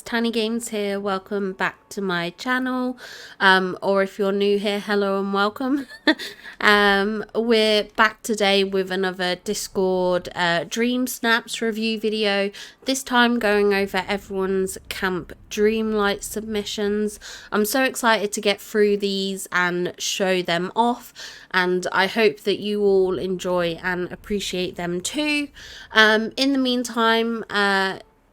Tiny Games here. Welcome back to my channel. Or if you're new here, hello and welcome. We're back today with another Discord Dream Snaps review video. This time going over everyone's Camp Dreamlight submissions. I'm so excited to get through these and show them off, and I hope that you all enjoy and appreciate them too. In the meantime,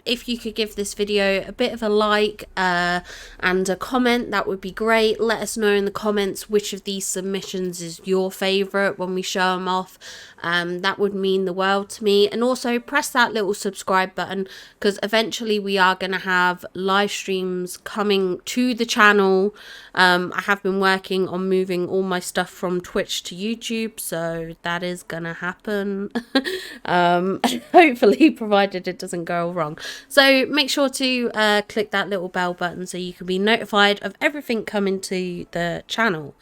if you could give this video a bit of a like and a comment, that would be great. Let us know in the comments which of these submissions is your favourite when we show them off. That would mean the world to me. And also press that little subscribe button, because eventually we are going to have live streams coming to the channel. I have been working on moving all my stuff from Twitch to YouTube, so that is going to happen. Hopefully, provided it doesn't go wrong. So make sure to click that little bell button so you can be notified of everything coming to the channel.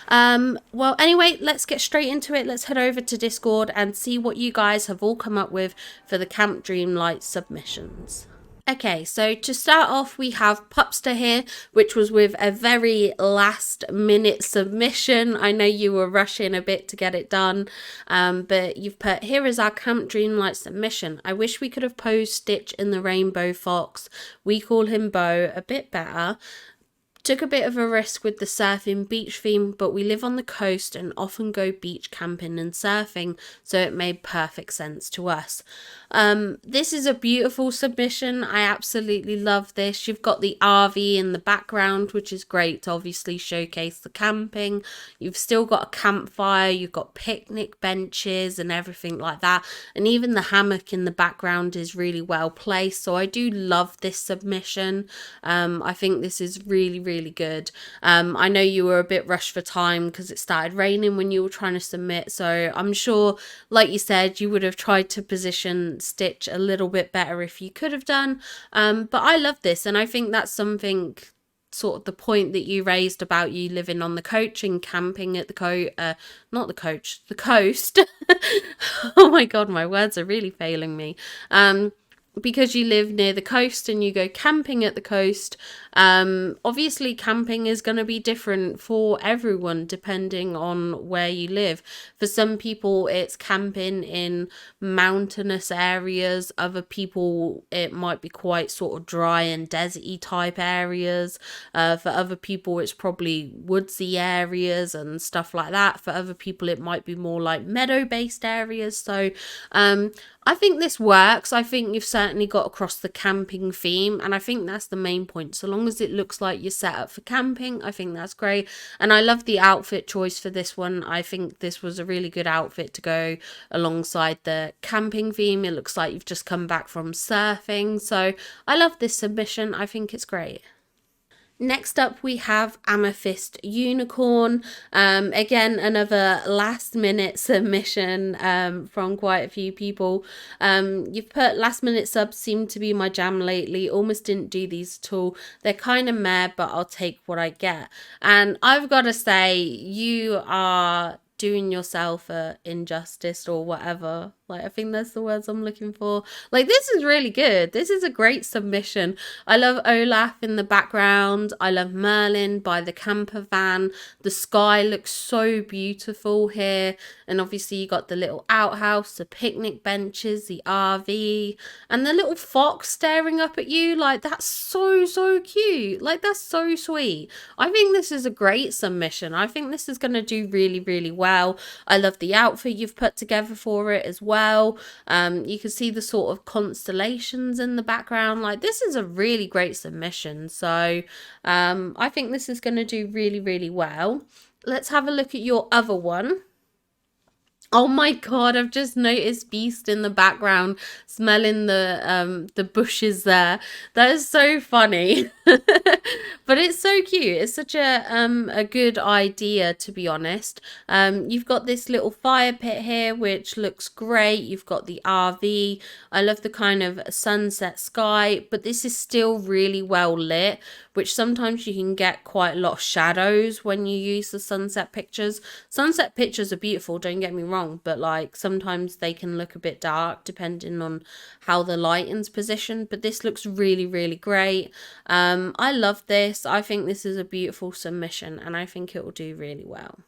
Well, anyway, let's get straight into it. Let's head over to Discord and see what you guys have all come up with for the Camp Dreamlight submissions. Okay, so to start off, we have Pupster here, which was with a very last minute submission. I know you were rushing a bit to get it done, but you've put, here is our Camp Dreamlight submission. I wish we could have posed Stitch in the Rainbow Fox. We call him Bo, a bit better. Took a bit of a risk with the surfing beach theme, but we live on the coast and often go beach camping and surfing, so it made perfect sense to us. This is a beautiful submission. I absolutely love this. You've got the RV in the background, which is great to obviously showcase the camping. You've still got a campfire, you've got picnic benches and everything like that, and even the hammock in the background is really well placed, so I do love this submission. I think this is really good. I know you were a bit rushed for time because it started raining when you were trying to submit, so I'm sure, like you said, you would have tried to position Stitch a little bit better if you could have done, but I love this, and I think that's something, sort of the point that you raised about you living on the coach and camping at the the coast. Oh my god, my words are really failing me. Because you live near the coast and you go camping at the coast, obviously camping is going to be different for everyone depending on where you live. For some people it's camping in mountainous areas, other people it might be quite sort of dry and deserty type areas, for other people it's probably woodsy areas and stuff like that. For other people it might be more like meadow based areas. So I think this works. I think you've certainly got across the camping theme, and I think that's the main point. So long as it looks like you're set up for camping, I think that's great. And I love the outfit choice for this one. I think this was a really good outfit to go alongside the camping theme. It looks like you've just come back from surfing. So I love this submission. I think it's great. Next up, we have Amethyst Unicorn. Again, another last minute submission from quite a few people. You've put, last minute subs seem to be my jam lately. Almost didn't do these at all. They're kind of meh, but I'll take what I get. And I've got to say, you are doing yourself a injustice or whatever. Like, I think that's the words I'm looking for. Like, this is really good. This is a great submission. I love Olaf in the background. I love Merlin by the camper van. The sky looks so beautiful here. And obviously you got the little outhouse, the picnic benches, the RV, and the little fox staring up at you. Like, that's so cute. Like, that's so sweet. I think this is a great submission. I think this is going to do really well. I love the outfit you've put together for it as well. You can see the sort of constellations in the background. Like, this is a really great submission. So I think this is going to do really well. Let's have a look at your other one. Oh my god, I've just noticed Beast in the background smelling the bushes there. That is so funny. But it's so cute. It's such a good idea, to be honest. You've got this little fire pit here, which looks great. You've got the RV. I love the kind of sunset sky, but this is still really well lit, which sometimes you can get quite a lot of shadows when you use the sunset pictures. Sunset pictures are beautiful, don't get me wrong. wrong, but like sometimes they can look a bit dark depending on how the lighting's positioned, but this looks really, really great. I love this. I think this is a beautiful submission and I think it will do really well.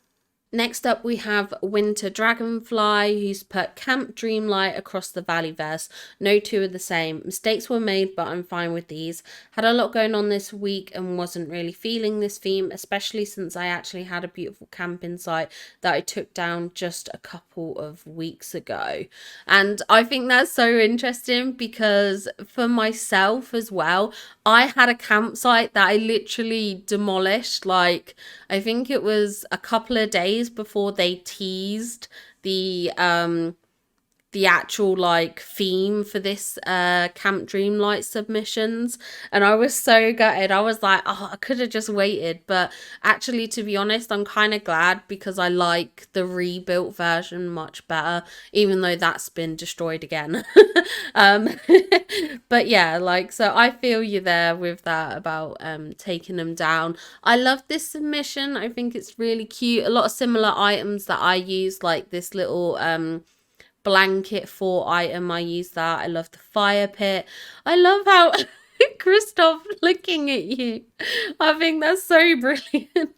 Next up, we have Winter Dragonfly, who's put Camp Dreamlight across the Valleyverse. No two are the same. Mistakes were made, but I'm fine with these. Had a lot going on this week and wasn't really feeling this theme, especially since I actually had a beautiful camping site that I took down just a couple of weeks ago. And I think that's so interesting because for myself as well, I had a campsite that I literally demolished. Like, I think it was a couple of days before they teased the actual like theme for this Camp Dreamlight submissions, and I was so gutted. I was like, oh, I could have just waited, but actually, to be honest, I'm kind of glad because I like the rebuilt version much better, even though that's been destroyed again. um but yeah, like, so I feel you there with that about taking them down. I love this submission. I think it's really cute. A lot of similar items that I use, like this little blanket fort item. I use that. I love the fire pit. I love how Christoph looking at you. I think that's so brilliant.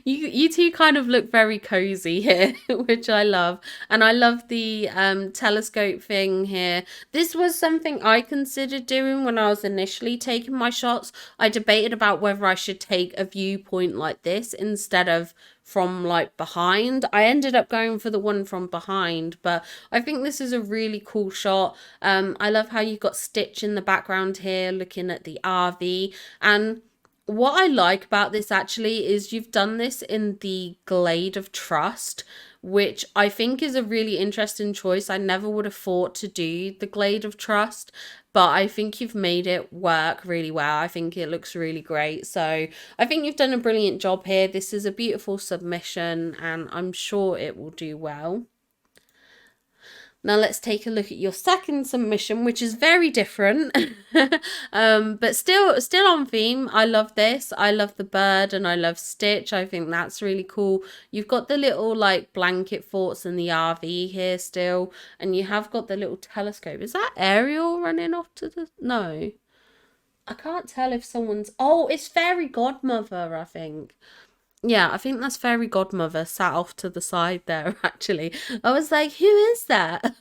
You two kind of look very cozy here, which I love. And I love the telescope thing here. This was something I considered doing when I was initially taking my shots. I debated about whether I should take a viewpoint like this instead of from like behind. I ended up going for the one from behind, but I think this is a really cool shot. I love how you got Stitch in the background here looking at the RV. And what I like about this actually is you've done this in the Glade of Trust, which I think is a really interesting choice. I never would have thought to do the Glade of Trust, but I think you've made it work really well. I think it looks really great. So I think you've done a brilliant job here. This is a beautiful submission and I'm sure it will do well. Now let's take a look at your second submission, which is very different, but still on theme. I love this. I love the bird and I love Stitch. I think that's really cool. You've got the little like blanket forts and the RV here still, and you have got the little telescope. Is that Ariel running off to the... No. I can't tell if someone's... Oh, it's Fairy Godmother, I think. Yeah, I think that's Fairy Godmother sat off to the side there, actually. I was like, who is that?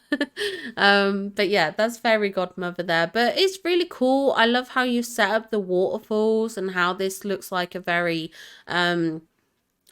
But yeah, that's Fairy Godmother there. But it's really cool. I love how you set up the waterfalls and how this looks like a very, I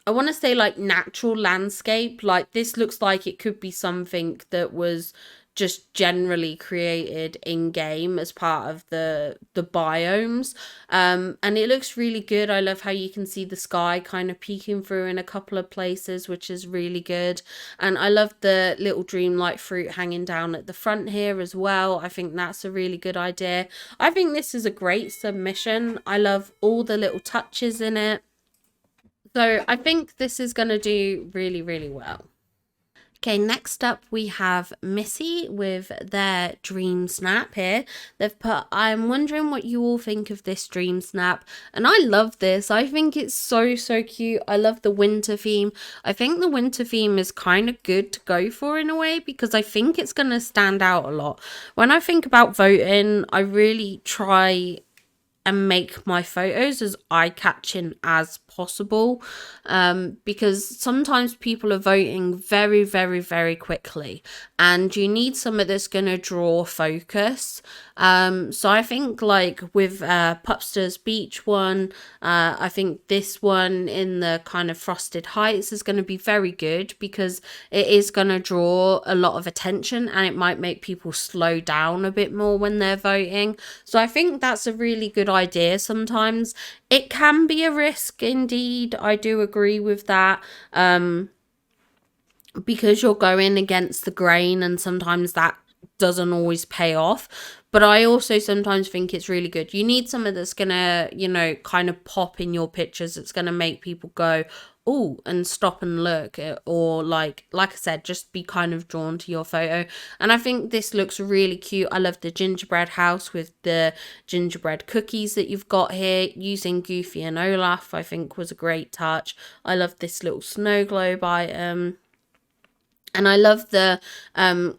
want to say like natural landscape. Like this looks like it could be something that was just generally created in game as part of the biomes, and it looks really good. I love how you can see the sky kind of peeking through in a couple of places, which is really good. And I love the little dreamlight fruit hanging down at the front here as well. I think that's a really good idea. I think this is a great submission. I love all the little touches in it, so I think this is going to do really, really well. Okay, next up we have Missy with their dream snap here. They've put, I'm wondering what you all think of this dream snap. And I love this. I think it's so, so cute. I love the winter theme. I think the winter theme is kind of good to go for in a way because I think it's going to stand out a lot. When I think about voting, I really try and make my photos as eye-catching as possible, because sometimes people are voting very, very, very quickly and you need something that's going to draw focus. So I think like with Pupster's Beach one, I think this one in the kind of Frosted Heights is going to be very good because it is going to draw a lot of attention and it might make people slow down a bit more when they're voting. So I think that's a really good idea. Sometimes it can be a risk indeed. I do agree with that. Because you're going against the grain and sometimes that doesn't always pay off. But I also sometimes think it's really good. You need something that's going to, you know, kind of pop in your pictures. It's going to make people go, oh, and stop and look, or like I said, just be kind of drawn to your photo. And I think this looks really cute. I love the gingerbread house with the gingerbread cookies that you've got here. Using Goofy and Olaf, I think was a great touch. I love this little snow globe item. And I love the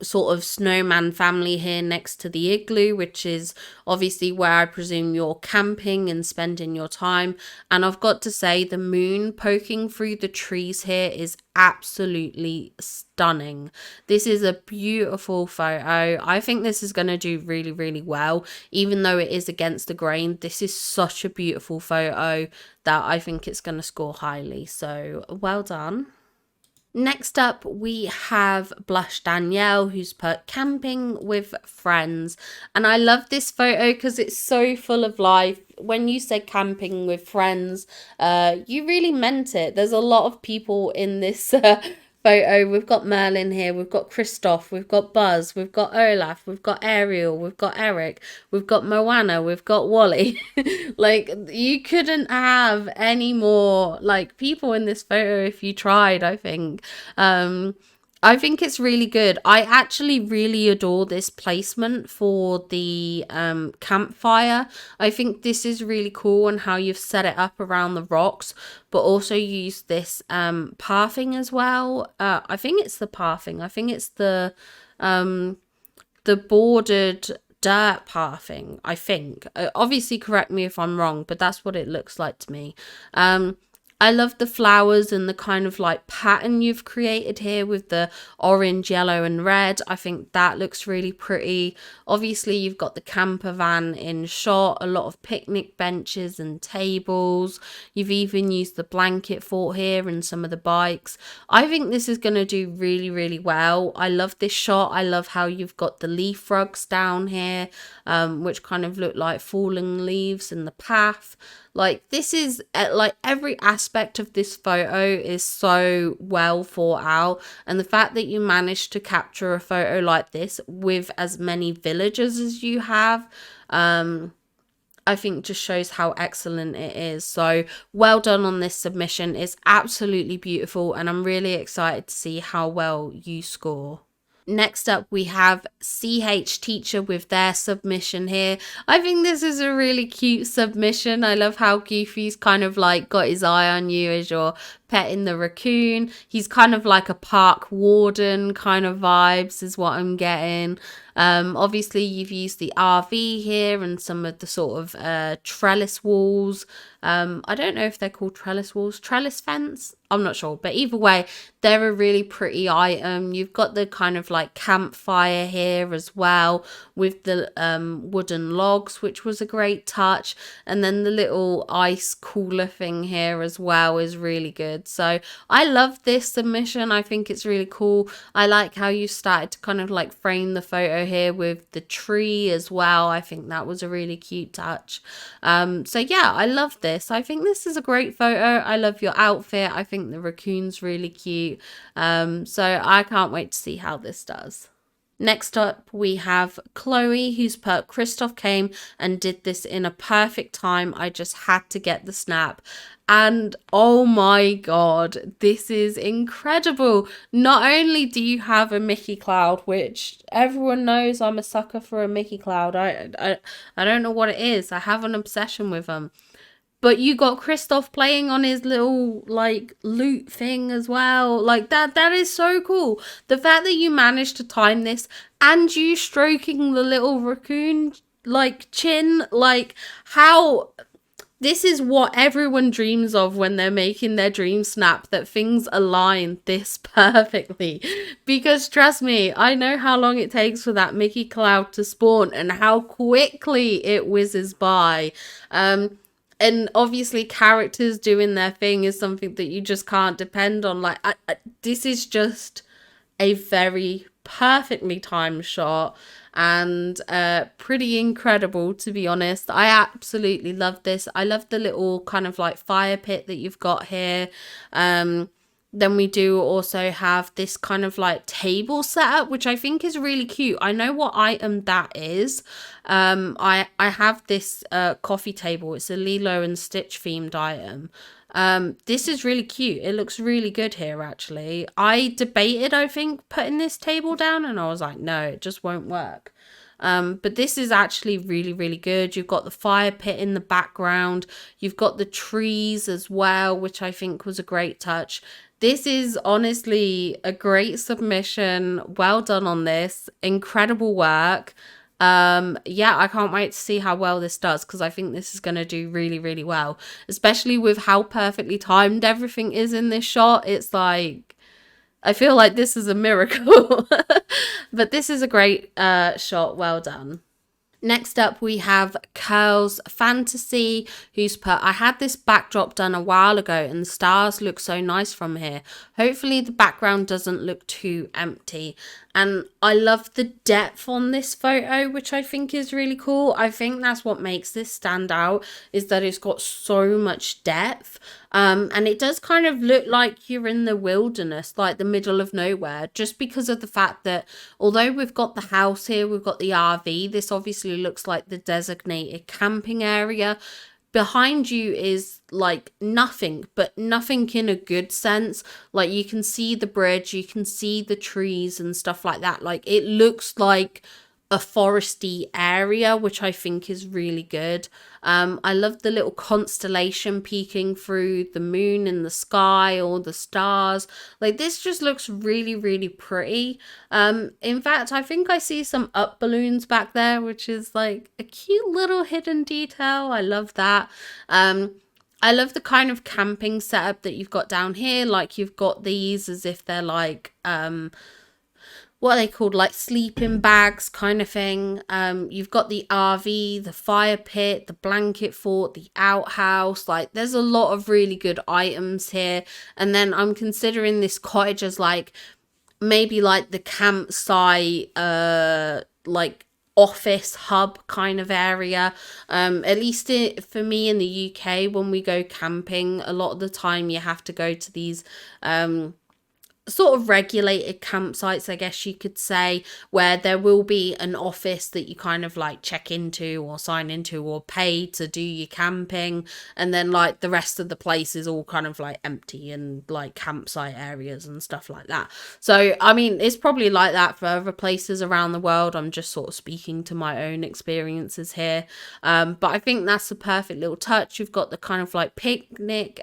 sort of snowman family here next to the igloo, which is obviously where I presume you're camping and spending your time. And I've got to say, the moon poking through the trees here is absolutely stunning. This is a beautiful photo. I think this is going to do really, really well, even though it is against the grain. This is such a beautiful photo that I think it's going to score highly. So well done. Next up, we have Blush Danielle, who's put camping with friends. And I love this photo because it's so full of life. When you said camping with friends, you really meant it. There's a lot of people in this photo. We've got Merlin here, we've got Christoph, we've got Buzz, we've got Olaf, we've got Ariel, we've got Eric, we've got Moana, we've got Wally. Like, you couldn't have any more like people in this photo if you tried, I think. I think it's really good. I actually really adore this placement for the campfire. I think this is really cool and how you've set it up around the rocks, but also use this pathing as well. I think it's the pathing. I think it's the bordered dirt pathing, I think. Obviously correct me if I'm wrong, but that's what it looks like to me. I love the flowers and the kind of like pattern you've created here with the orange, yellow and red. I think that looks really pretty. Obviously you've got the camper van in shot, a lot of picnic benches and tables. You've even used the blanket fort here and some of the bikes. I think this is going to do really, really well. I love this shot. I love how you've got the leaf rugs down here, which kind of look like falling leaves in the path. Like, this is like every aspect of this photo is so well thought out, and the fact that you managed to capture a photo like this with as many villagers as you have, I think just shows how excellent it is. So well done on this submission. It's absolutely beautiful, and I'm really excited to see how well you score. Next up, we have CH Teacher with their submission here. I think this is a really cute submission. I love how Goofy's kind of like got his eye on you as you're petting the raccoon. He's kind of like a park warden kind of vibes is what I'm getting. Obviously you've used the RV here and some of the sort of trellis walls. I don't know if they're called trellis walls, trellis fence, I'm not sure, but either way they're a really pretty item. You've got the kind of like campfire here as well with the wooden logs, which was a great touch, and then the little ice cooler thing here as well is really good. So I love this submission. I think it's really cool. I like how you started to kind of like frame the photo here with the tree as well. I think that was a really cute touch. So yeah, I love this. I think this is a great photo. I love your outfit. I think the raccoon's really cute. So I can't wait to see how this does. Next up, we have Chloe, who's put, Christoph came and did this in a perfect time. I just had to get the snap. And oh my god, this is incredible. Not only do you have a Mickey Cloud, which everyone knows I'm a sucker for a Mickey Cloud. I don't know what it is. I have an obsession with them. But you got Christoph playing on his little, like, lute thing as well. Like, that is so cool. The fact that you managed to time this and you stroking the little raccoon, like, chin. Like, how... This is what everyone dreams of when they're making their dream snap, that things align this perfectly. Because trust me, I know how long it takes for that Mickey Cloud to spawn and how quickly it whizzes by. And obviously characters doing their thing is something that you just can't depend on. Like, this is just a very perfectly timed shot and pretty incredible, to be honest. I absolutely love this. I love the little kind of like fire pit that you've got here. Then we do also have this kind of like table setup, which I think is really cute. I know what item that is. I have this coffee table. It's a Lilo and Stitch themed item. This is really cute. It looks really good here, actually. I debated, I think, putting this table down, and I was like, no, it just won't work. But this is actually really, really good. You've got the fire pit in the background. You've got the trees as well, which I think was a great touch. This is honestly a great submission. Well done on this. Incredible work. Yeah, I can't wait to see how well this does, because I think this is going to do really, really well, especially with how perfectly timed everything is in this shot. It's like, I feel like this is a miracle. But this is a great shot. Well done. Next up, we have Curls Fantasy, who's put, I had this backdrop done a while ago and the stars look so nice from here. Hopefully the background doesn't look too empty. And I love the depth on this photo, which I think is really cool. I think that's what makes this stand out, is that it's got so much depth. And it does kind of look like you're in the wilderness, like the middle of nowhere, just because of the fact that although we've got the house here, we've got the RV, this obviously looks like the designated camping area. Behind you is like nothing, but nothing in a good sense. Like you can see the bridge, you can see the trees and stuff like that. Like it looks like a foresty area, which I think is really good. I love the little constellation peeking through the moon in the sky, or the stars. Like this just looks really, really pretty. In fact, I think I see some up balloons back there, which is like a cute little hidden detail. I love that. I love the kind of camping setup that you've got down here. Like you've got these as if they're like what are they called, like sleeping bags kind of thing. You've got the RV, the fire pit, the blanket fort, the outhouse. Like there's a lot of really good items here. And then I'm considering this cottage as like maybe like the campsite like office hub kind of area. At least for me in the UK, when we go camping, a lot of the time you have to go to these sort of regulated campsites, I guess you could say, where there will be an office that you kind of like check into or sign into or pay to do your camping, and then like the rest of the place is all kind of like empty and like campsite areas and stuff like that. So I mean, it's probably like that for other places around the world. I'm just sort of speaking to my own experiences here, but I think that's a perfect little touch. You've got the kind of like picnic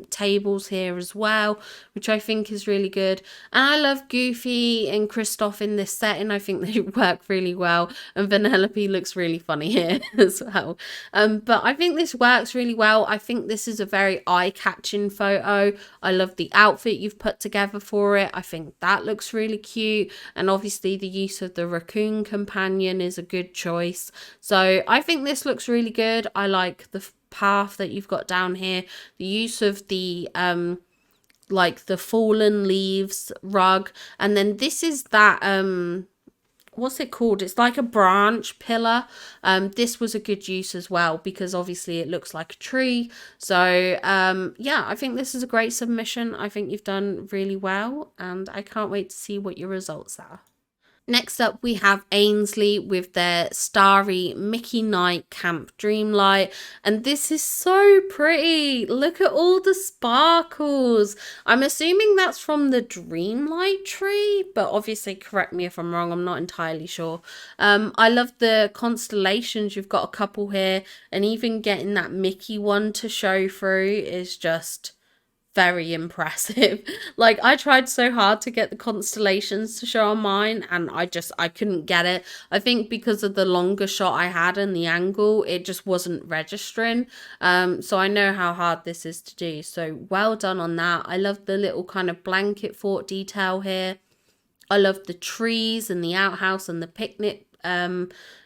tables here as well, which I think is really good. And I love Goofy and Kristoff in this setting. I think they work really well, and Vanellope looks really funny here as well. But I think this works really well. I think this is a very eye-catching photo. I love the outfit you've put together for it. I think that looks really cute, and obviously the use of the raccoon companion is a good choice. So I think this looks really good. I like the path that you've got down here, the use of the like the fallen leaves rug, and then this is that what's it called, it's like a branch pillar. This was a good use as well, because obviously it looks like a tree. So yeah, I think this is a great submission. I think you've done really well, and I can't wait to see what your results are. Next up, we have Ainsley with their starry Mickey Night Camp Dreamlight. And this is so pretty. Look at all the sparkles. I'm assuming that's from the Dreamlight tree, but obviously correct me if I'm wrong. I'm not entirely sure. I love the constellations. You've got a couple here, and even getting that Mickey one to show through is just very impressive. Like I tried so hard to get the constellations to show on mine, and I couldn't get it. I think because of the longer shot I had and the angle, it just wasn't registering. So I know how hard this is to do. So well done on that. I love the little kind of blanket fort detail here. I love the trees and the outhouse and the picnic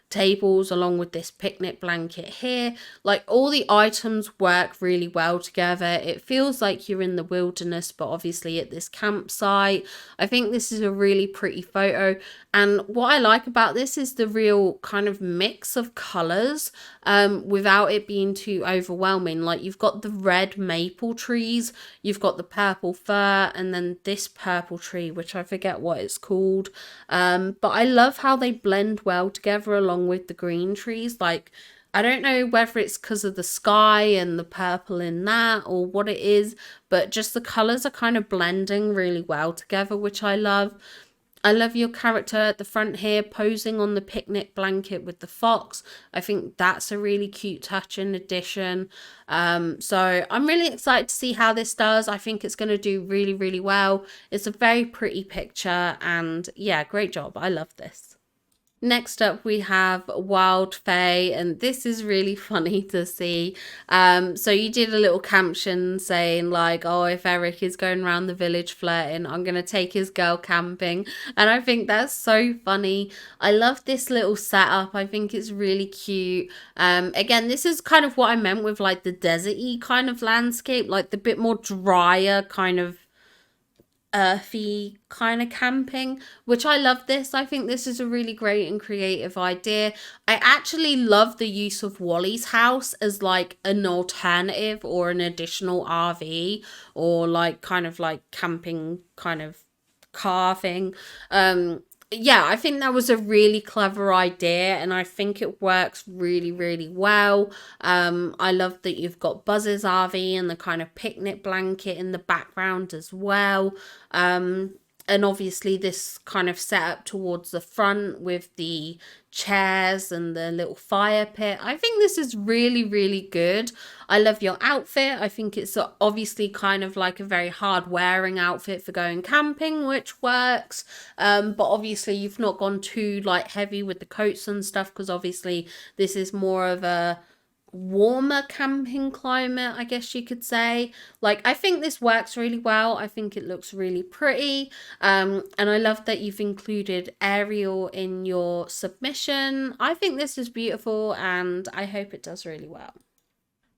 tables along with this picnic blanket here. Like all the items work really well together. It feels like you're in the wilderness, but obviously at this campsite. I think this is a really pretty photo, and what I like about this is the real kind of mix of colors without it being too overwhelming. Like you've got the red maple trees, you've got the purple fir, and then this purple tree, which I forget what it's called, but I love how they blend well together along with the green trees. Like I don't know whether it's because of the sky and the purple in that or what it is, but just the colors are kind of blending really well together, which I love. I love your character at the front here posing on the picnic blanket with the fox. I think that's a really cute touch and addition. So I'm really excited to see how this does. I think it's going to do really, really well. It's a very pretty picture, and yeah, great job. I love this. Next up, we have Wild Fae, and this is really funny to see. So you did a little caption saying like, "Oh, if Eric is going around the village flirting, I'm gonna take his girl camping," and I think that's so funny. I love this little setup. I think it's really cute. Again, this is kind of what I meant with like the deserty kind of landscape, like the bit more drier kind of earthy kind of camping, which I love this. I think this is a really great and creative idea. I actually love the use of Wally's house as like an alternative or an additional RV, or like kind of like camping kind of carving. Yeah, I think that was a really clever idea, and I think it works really, really well. I love that you've got Buzz's RV and the kind of picnic blanket in the background as well. And obviously this kind of setup towards the front with the chairs and the little fire pit. I think this is really, really good. I love your outfit. I think it's obviously kind of like a very hard wearing outfit for going camping, which works. But obviously you've not gone too like heavy with the coats and stuff, because obviously this is more of a warmer camping climate, I guess you could say. Like, I think this works really well. I think it looks really pretty. And I love that you've included Ariel in your submission. I think this is beautiful, and I hope it does really well.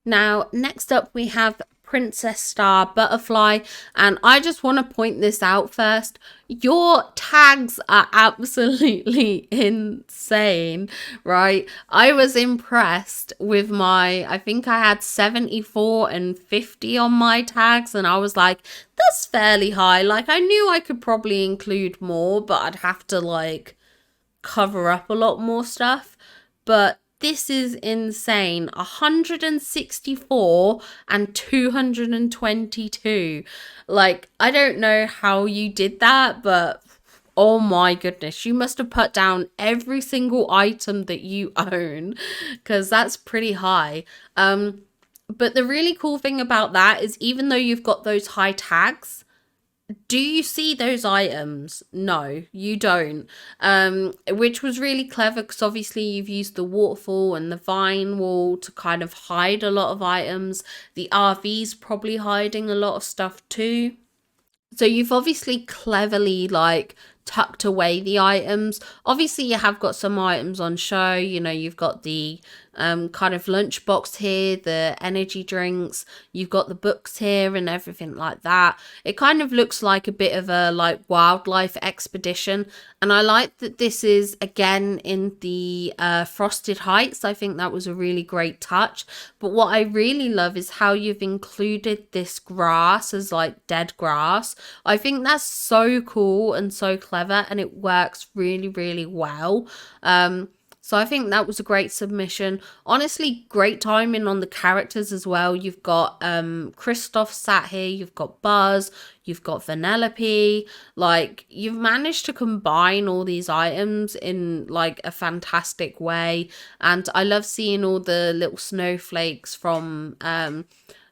Now, next up, we have Princess Star Butterfly, and I just want to point this out first. Your tags are absolutely insane, right? I was impressed with I think I had 74 and 50 on my tags, and I was like, that's fairly high. Like, I knew I could probably include more, but I'd have to like cover up a lot more stuff. But this is insane. 164 and 222. Like, I don't know how you did that, but oh my goodness, you must have put down every single item that you own, because that's pretty high. But the really cool thing about that is, even though you've got those high tags, do you see those items? No, you don't. Which was really clever, because obviously you've used the waterfall and the vine wall to kind of hide a lot of items. The RV's probably hiding a lot of stuff too. So you've obviously cleverly like tucked away the items. Obviously you have got some items on show. You know, you've got the kind of lunchbox here, the energy drinks, you've got the books here and everything like that. It kind of looks like a bit of a like wildlife expedition, and I like that this is again in the Frosted Heights. I think that was a really great touch. But what I really love is how you've included this grass as like dead grass. I think that's so cool and so clever, and it works really, really well. So I think that was a great submission. Honestly, great timing on the characters as well. You've got Kristoff sat here, you've got Buzz, you've got Vanellope. Like, you've managed to combine all these items in like a fantastic way. And I love seeing all the little snowflakes from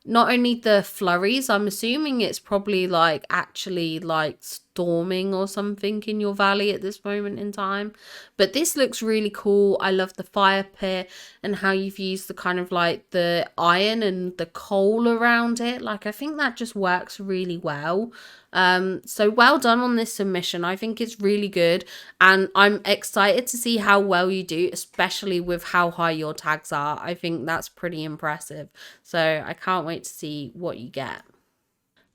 not only the flurries. I'm assuming it's probably like actually like storming or something in your valley at this moment in time, but this looks really cool. I love the fire pit and how you've used the kind of like the iron and the coal around it. Like, I think that just works really well. So well done on this submission. I think it's really good, and I'm excited to see how well you do, especially with how high your tags are. I think that's pretty impressive, so I can't wait to see what you get.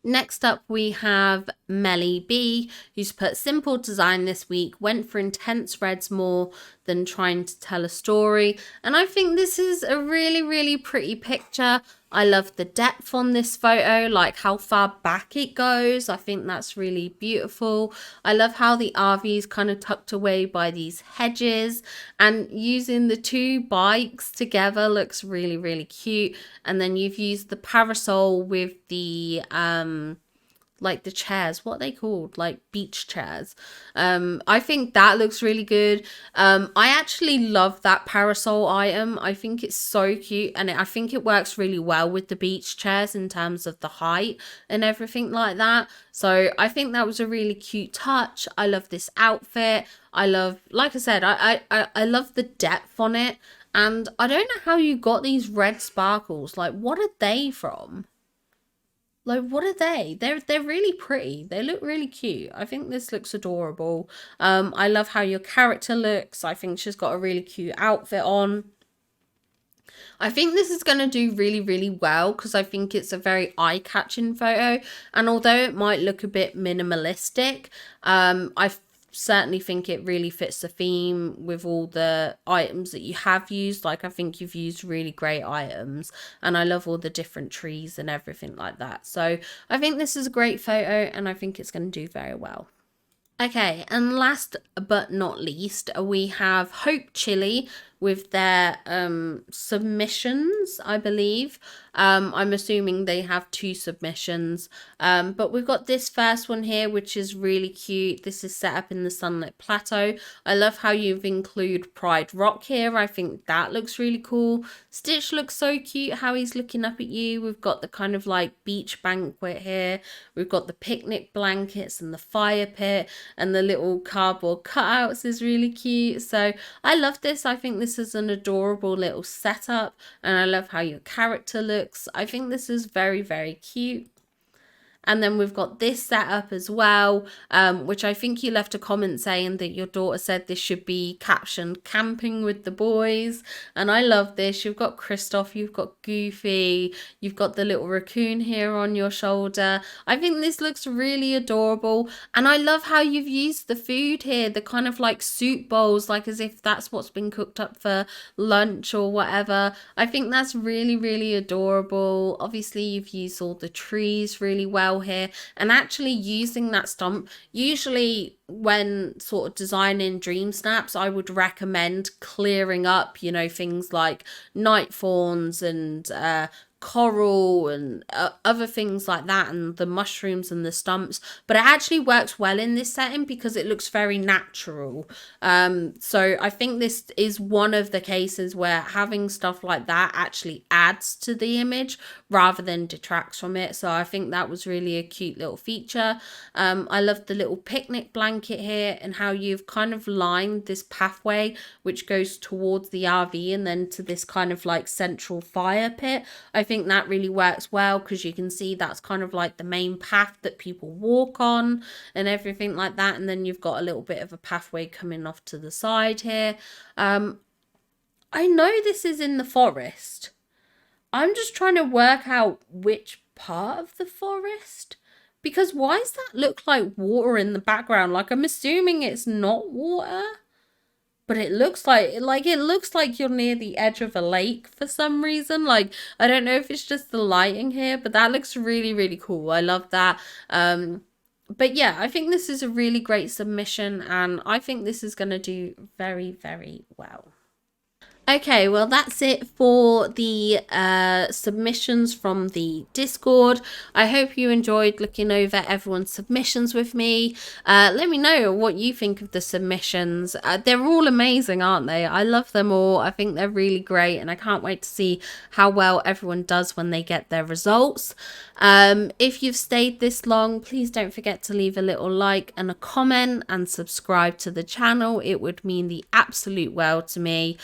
Next up, we have Melly B, who's put simple design this week, went for intense reds more than trying to tell a story. And I think this is a really, really pretty picture. I love the depth on this photo, like how far back it goes. I think that's really beautiful. I love how the RV is kind of tucked away by these hedges, and using the two bikes together looks really, really cute. And then you've used the parasol with the like the chairs, what are they called, like beach chairs. I think that looks really good. I actually love that parasol item. I think it's so cute, and I think it works really well with the beach chairs in terms of the height and everything like that. So I think that was a really cute touch. I love this outfit. I love, like I said, I love the depth on it. And I don't know how you got these red sparkles. Like, what are they from? Like, what are they? They're really pretty. They look really cute. I think this looks adorable. I love how your character looks. I think she's got a really cute outfit on. I think this is going to do really, really well because I think it's a very eye-catching photo. And although it might look a bit minimalistic, I certainly think it really fits the theme with all the items that you have used. Like, I think you've used really great items, and I love all the different trees and everything like that. So I think this is a great photo, and I think it's going to do very well. Okay, and last but not least, we have Hope Chili with their submissions, I believe. I'm assuming they have 2 submissions, but we've got this first one here, which is really cute. This is set up in the Sunlit Plateau. I love how you've included Pride Rock here. I think that looks really cool. Stitch looks so cute how he's looking up at you. We've got the kind of like beach banquet here. We've got the picnic blankets and the fire pit, and the little cardboard cutouts is really cute. So I love this. I think this is an adorable little setup, and I love how your character looks. I think this is very, very cute. And then we've got this setup as well, which I think you left a comment saying that your daughter said this should be captioned camping with the boys. And I love this. You've got Kristoff, you've got Goofy, you've got the little raccoon here on your shoulder. I think this looks really adorable. And I love how you've used the food here, the kind of like soup bowls, like as if that's what's been cooked up for lunch or whatever. I think that's really, really adorable. Obviously, you've used all the trees really well here, and actually using that stump. Usually when sort of designing dream snaps, I would recommend clearing up, you know, things like night fawns and coral and other things like that, and the mushrooms and the stumps, but it actually works well in this setting because it looks very natural. So I think this is one of the cases where having stuff like that actually adds to the image rather than detracts from it. So I think that was really a cute little feature. I love the little picnic blanket here and how you've kind of lined this pathway which goes towards the RV and then to this kind of like central fire pit. I think that really works well because you can see that's kind of like the main path that people walk on and everything like that. And then you've got a little bit of a pathway coming off to the side here. I know this is in the forest. I'm just trying to work out which part of the forest, because why does that look like water in the background? Like, I'm assuming it's not water, but it looks like it looks like you're near the edge of a lake for some reason. Like, I don't know if it's just the lighting here, but that looks really, really cool. I love that. But yeah, I think this is a really great submission, and I think this is going to do very, very well. Okay, well, that's it for the submissions from the Discord. I hope you enjoyed looking over everyone's submissions with me. Let me know what you think of the submissions. They're all amazing, aren't they? I love them all. I think they're really great, and I can't wait to see how well everyone does when they get their results. If you've stayed this long, please don't forget to leave a little like and a comment and subscribe to the channel. It would mean the absolute world to me.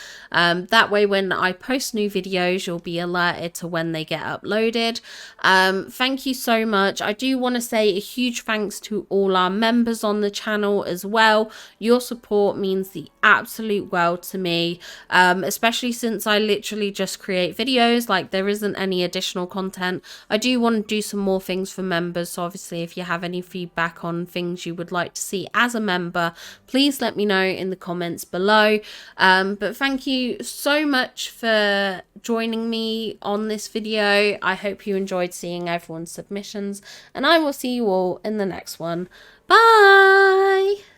That way when I post new videos, you'll be alerted to when they get uploaded. Thank you so much. I do want to say a huge thanks to all our members on the channel as well. Your support means the absolute world to me, especially since I literally just create videos. Like, there isn't any additional content. I do want to do some more things for members, so obviously if you have any feedback on things you would like to see as a member, please let me know in the comments below. But thank you so much for joining me on this video. I hope you enjoyed seeing everyone's submissions, and I will see you all in the next one. Bye!